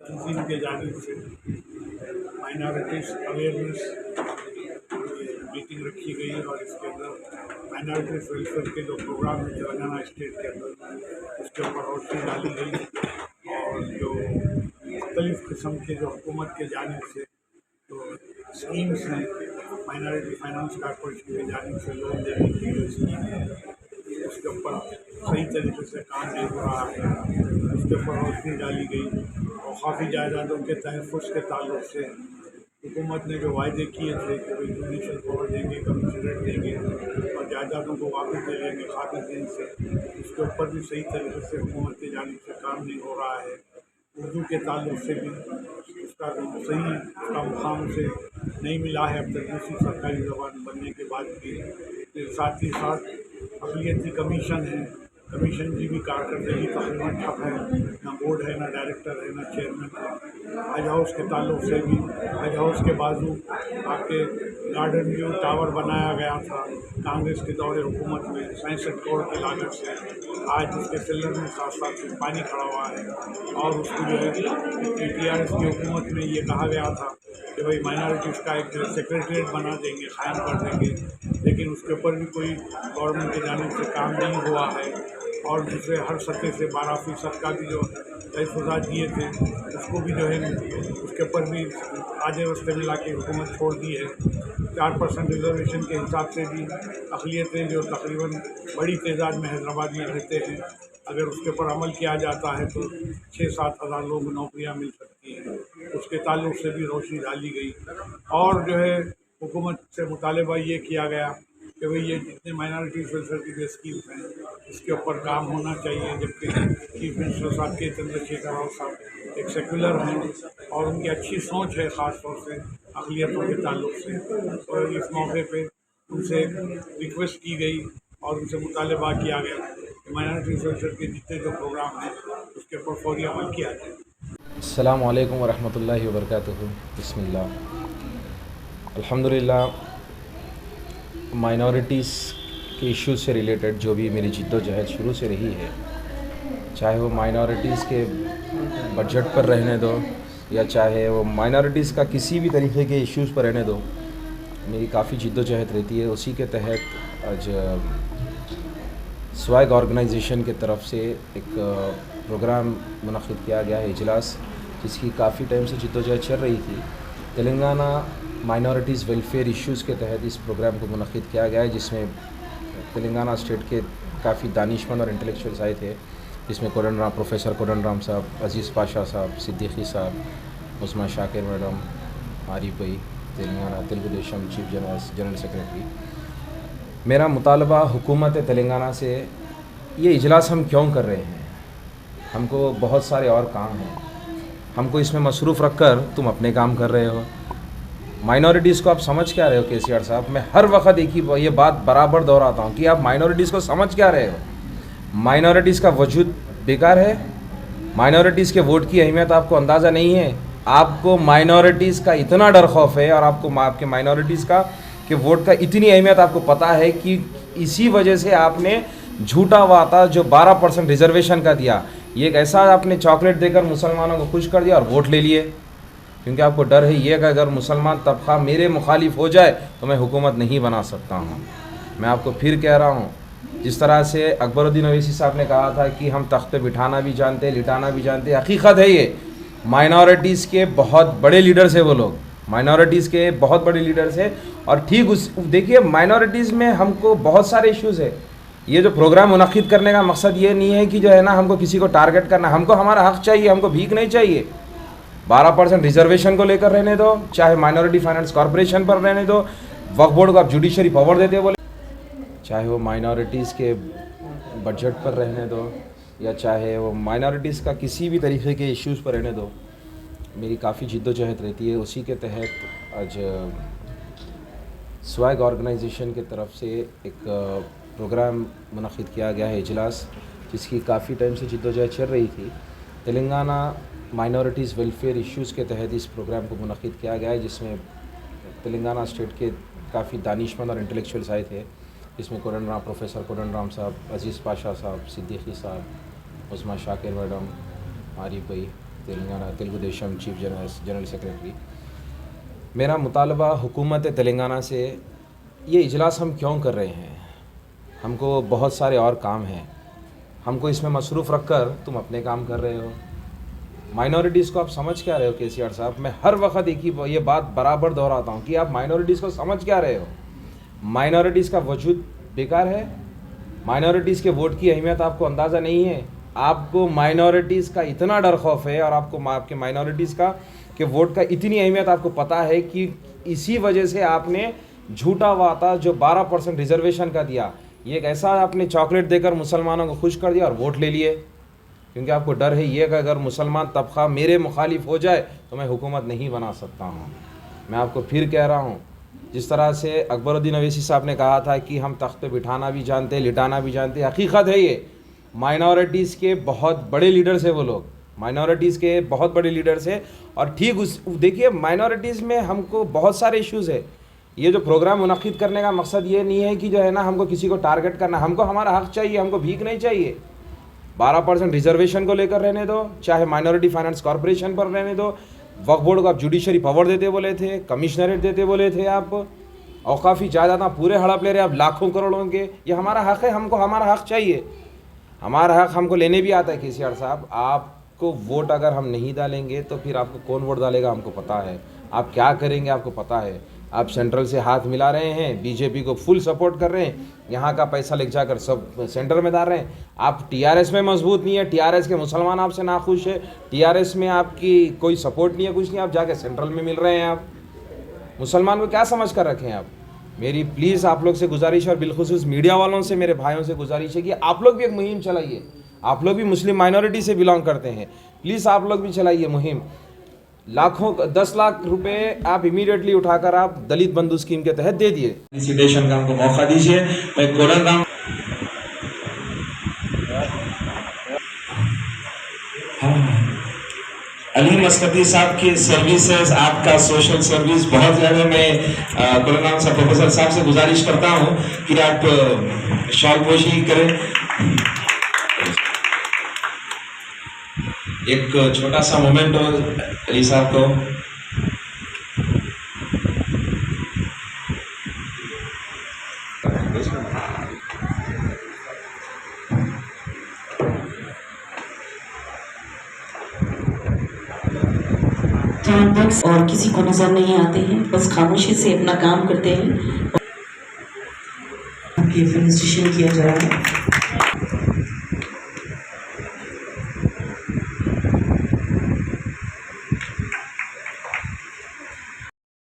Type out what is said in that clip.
तंजीम के जानिब से माइनॉरिटीज़ अवेयरनेस मीटिंग रखी गई और इसके अंदर माइनॉरिटीज़ वेलफेयर के जो प्रोग्राम है तेलंगाना स्टेट के अंदर उसके ऊपर रोशनी डाली गई और जो मुख्तलिफ़ किस्म के जो हुकूमत के जानिब से जो स्कीम्स हैं माइनॉरिटी फाइनेंस कॉर्पोरेशन की जानिब से लोन देने की जो स्कीम है उसके ऊपर सही तरीके से काम नहीं हो रहा है, उसके ऊपर रोशनी डाली गई और काफ़ी जायदादों के तहफ़्फ़ुज़ के ताल्लुक से हुकूमत ने जो वायदे किए थे कि भाई जुडिशल पावर देंगे, कमिश्नरेट देंगे और जायदादों को वापस ले लेंगे खातिर दिन से, उसके ऊपर भी सही तरीके से हुकूमत की जानिब से काम नहीं हो रहा है। उर्दू के ताल्लुक से भी उसका सही उसका मुकाम से नहीं मिला है अब तक दूसरी सरकारी ज़बान बनने के बाद भी। साथ ही साथ अक़लियती कमीशन है, कमीशन की भी कारकर्दगी तकरीबन ठप है, ना बोर्ड है, ना डायरेक्टर है, ना चेयरमैन है। हज हाउस के ताल्लुक से भी हज हाउस के बाजू आपके गार्डन व्यू टावर बनाया गया था कांग्रेस के दौरे हुकूमत में 67 करोड़ की लागत से। आज उसके पिलर में 7-7 फीट पानी खड़ा हुआ है और उसको जो है TRS की हुकूमत में ये कहा गया था कि भाई माइनॉरिटीज़ का एक सेक्रेटरीट बना देंगे, कायम कर देंगे, लेकिन उसके ऊपर भी कोई गवर्नमेंट की जानिब से काम नहीं हुआ है। और दूसरे हर सतह से 12% का भी जो तहफ़्फ़ुज़ात दिए थे उसको भी जो है उसके ऊपर भी आधे रास्ते में लाके हुकूमत छोड़ दी है। 4% रिजर्वेशन के हिसाब से भी अक़लियतें जो तकरीबन बड़ी तादाद में हैदराबाद में रहते हैं, अगर उसके ऊपर अमल किया जाता है तो 6-7 हज़ार लोगों को नौकरियाँ मिल सकती हैं। उसके ताल्लुक से भी रोशनी डाली गई और जो है हुकूमत से मुतालबा ये किया गया कि भाई ये जितने माइनॉरिटीज़ वेलफेयर की जो स्कीम्स हैं इसके ऊपर काम होना चाहिए। जबकि चीफ मिनिस्टर साहब के चंद्रशेखर राव साहब एक सेकुलर हैं और उनकी अच्छी सोच है ख़ास तौर से अक़लियतों के ताल्लुक से, और इस मौके पे उनसे रिक्वेस्ट की गई और उनसे मुतालबा किया गया कि माइनॉरिटीज़ वेलफेयर के जितने जो प्रोग्राम हैं उसके ऊपर फौरी अमल किया जाए। अस्सलामु अलैकुम वरहमतुल्लाहि वबरकातुहू। बिस्मिल्लाह। अल्हम्दुलिल्लाह, माइनॉरिटीज़ के इश्यूज़ से रिलेटेड जो भी मेरी जिद्दोजहद शुरू से रही है, चाहे वो माइनॉरिटीज़ के बजट पर रहने दो या चाहे वो माइनॉरिटीज़ का किसी भी तरीके के इश्यूज़ पर रहने दो, मेरी काफ़ी जिद्दोजहद रहती है। उसी के तहत आज स्वैग ऑर्गेनाइजेशन की तरफ से एक प्रोग्राम मुनक़्क़िद किया गया है, इजलास, जिसकी काफ़ी टाइम से जिद्दोजहद चल रही थी। तेलंगाना माइनॉरिटीज़ वेलफेयर इश्यूज़ के तहत इस प्रोग्राम को मुनक़्क़िद किया गया है, जिसमें तेलंगाना स्टेट के काफ़ी दानिशमंद और इंटेलेक्चुअल्स आए थे, जिसमें प्रोफेसर कोदंडराम साहब, अज़ीज़ पाशा साहब, सिद्दीकी साहब, उस्मा शाकिर मैडम, आरिफ भाई, Telangana Telugu Desam chief general secretary. मेरा मुतालबा हुकूमत तेलंगाना से, ये इजलास हम क्यों कर रहे हैं? हमको बहुत सारे और काम हैं, हमको इसमें मसरूफ़ रख कर तुम अपने काम कर रहे हो। माइनॉरिटीज़ को आप समझ क्या रहे हो KCR साहब? मैं हर वक्त एक ही ये बात बराबर दोहराता हूँ कि आप माइनॉरिटीज़ को समझ क्या रहे हो? माइनॉरिटीज़ का वजूद बेकार है, माइनॉरिटीज़ के वोट की अहमियत आपको अंदाज़ा नहीं है। आपको माइनॉरिटीज़ का इतना डर खौफ है और आपको आपके माइनॉरिटीज़ का कि वोट का इतनी अहमियत आपको पता है कि इसी वजह से आपने झूठा वादा जो 12% रिजर्वेशन का दिया, ये एक ऐसा आपने चॉकलेट देकर मुसलमानों को खुश कर दिया और वोट ले लिए, क्योंकि आपको डर है ये कि अगर मुसलमान तबका मेरे मुखालिफ हो जाए तो मैं हुकूमत नहीं बना सकता हूँ। मैं आपको फिर कह रहा हूँ, जिस तरह से अकबरुद्दीन अवैसी साहब ने कहा था कि हम तख्त पे बिठाना भी जानते, लिटाना भी जानते, हकीकत है ये। माइनॉरिटीज़ के बहुत बड़े लीडर्स है वो लोग, माइनॉरिटीज़ के बहुत बड़े लीडर्स है। और ठीक उस देखिए, माइनॉरिटीज़ में हमको बहुत सारे इश्यूज़ है। ये जो प्रोग्राम मुनक़्क़िद करने का मकसद ये नहीं है कि जो है ना हमको किसी को टारगेट करना, हमको हमारा हक़ चाहिए, हमको भीख नहीं चाहिए। 12% रिजर्वेशन को लेकर रहने दो, चाहे माइनॉरिटी फाइनेंस कॉर्पोरेशन पर रहने दो, वक्फ बोर्ड को आप जुडिशरी पावर देते हो बोले, चाहे वो माइनॉरिटीज़ के बजट पर रहने दो या चाहे वो माइनॉरिटीज़ का किसी भी तरीके के इश्यूज़ पर रहने दो, मेरी काफ़ी जिद्दोजहद रहती है। उसी के तहत आज स्वैग ऑर्गेनाइजेशन की तरफ से एक प्रोग्राम मुनक़्क़िद किया गया है, इजलास, जिसकी काफ़ी टाइम से जिद्दोजहद चल रही थी। तेलंगाना माइनॉरिटीज़ वेलफेयर इश्यूज़ के तहत इस प्रोग्राम को मुनक़्क़िद किया गया है, जिसमें तेलंगाना स्टेट के काफ़ी दानिशमंद और इंटेलेक्चुअल्स आए थे, जिसमें प्रोफेसर कोदंडराम साहब, अज़ीज़ पाशा साहब, सिद्दीकी साहब, उस्मा शाकिर मैडम, आरिफ भाई, Telangana Telugu Desam chief general secretary. मेरा मुतालबा हुकूमत तेलंगाना से, ये इजलास हम क्यों कर रहे हैं? हमको बहुत सारे और काम हैं, हमको इसमें मसरूफ़ रख कर तुम अपने काम कर रहे हो। माइनॉरिटीज़ को आप समझ क्या रहे हो केसीआर साहब? मैं हर वक्त एक ही ये बात बराबर दोहराता हूँ कि आप माइनॉरिटीज़ को समझ क्या रहे हो? माइनॉरिटीज़ का वजूद बेकार है, माइनॉरिटीज़ के वोट की अहमियत आपको अंदाज़ा नहीं है। आपको माइनॉरिटीज़ का इतना डर खौफ है और आपको आपके माइनॉरिटीज़ का के वोट का इतनी अहमियत आपको पता है कि इसी वजह से आपने झूठा वादा जो 12% रिजर्वेशन का दिया, ये एक ऐसा आपने चॉकलेट देकर मुसलमानों को खुश कर दिया और वोट ले लिए, क्योंकि आपको डर है ये कि अगर मुसलमान तबका मेरे मुखालिफ हो जाए तो मैं हुकूमत नहीं बना सकता हूँ। मैं आपको फिर कह रहा हूँ, जिस तरह से अकबरुद्दीन अवैसी साहब ने कहा था कि हम तख्त पे बिठाना भी जानते, लिटाना भी जानते, हकीकत है ये। माइनॉरिटीज़ के बहुत बड़े लीडर्स है वो लोग, माइनॉरिटीज़ के बहुत बड़े लीडर्स है। और ठीक उस देखिए, माइनॉरिटीज़ में हमको बहुत सारे इश्यूज़ है। ये जो प्रोग्राम मुनक्किद करने का मकसद ये नहीं है कि जो है ना हमको किसी को टारगेट करना, हमको हमारा हक़ चाहिए, हमको भीख नहीं चाहिए। 12% रिजर्वेशन को लेकर रहने दो, चाहे माइनॉरिटी फाइनेंस कॉरपोरेशन पर रहने दो, वक्फ बोर्ड को आप जुडिशरी पावर देते बोले थे, कमिश्नरेट देते बोले थे आप, औकाफ़ी जायदाद पूरे हड़प ले रहे आप लाखों करोड़ों के। ये हमारा हक़ है, हमको हमारा हक़ चाहिए, हमारा हक़ हमको लेने भी आता है। केसीआर साहब, आपको वोट अगर हम नहीं डालेंगे तो फिर आपको कौन वोट डालेगा हमको पता है, आप क्या करेंगे आपको पता है। आप सेंट्रल से हाथ मिला रहे हैं, बीजेपी को फुल सपोर्ट कर रहे हैं, यहाँ का पैसा ले जाकर सब सेंटर में डाल रहे हैं। आप टीआरएस में मजबूत नहीं है, टीआरएस के मुसलमान आपसे नाखुश है, टीआरएस में आपकी कोई सपोर्ट नहीं है, कुछ नहीं, आप जाके सेंट्रल में मिल रहे हैं। आप मुसलमान को क्या समझ कर रखे हैं आप? मेरी प्लीज़ आप लोग से गुजारिश, और बिलखुसूस मीडिया वालों से, मेरे भाइयों से गुजारिश है कि आप लोग भी एक मुहिम चलाइए। आप लोग भी मुस्लिम माइनॉरिटी से बिलोंग करते हैं, प्लीज़ आप लोग भी चलाइए मुहिम। लाखों 10 लाख रुपए आप इमीडिएटली उठाकर आप दलित बंधु स्कीम के तहत दे दिए। डिसीडेशन का हमको मौका दीजिए। मैं कोडरगांव अली मस्कती साहब की सर्विसेज, आपका सोशल सर्विस बहुत ज़्यादा। मैं कोडरगांव से प्रोफेसर साहब से गुजारिश करता हूं कि आप शॉल पोशी करें। एक छोटा सा मोमेंट हो अली साहब को। और किसी को नजर नहीं आते हैं, बस खामोशी से अपना काम करते हैं। फेलिसिटेशन किया जा रहा है।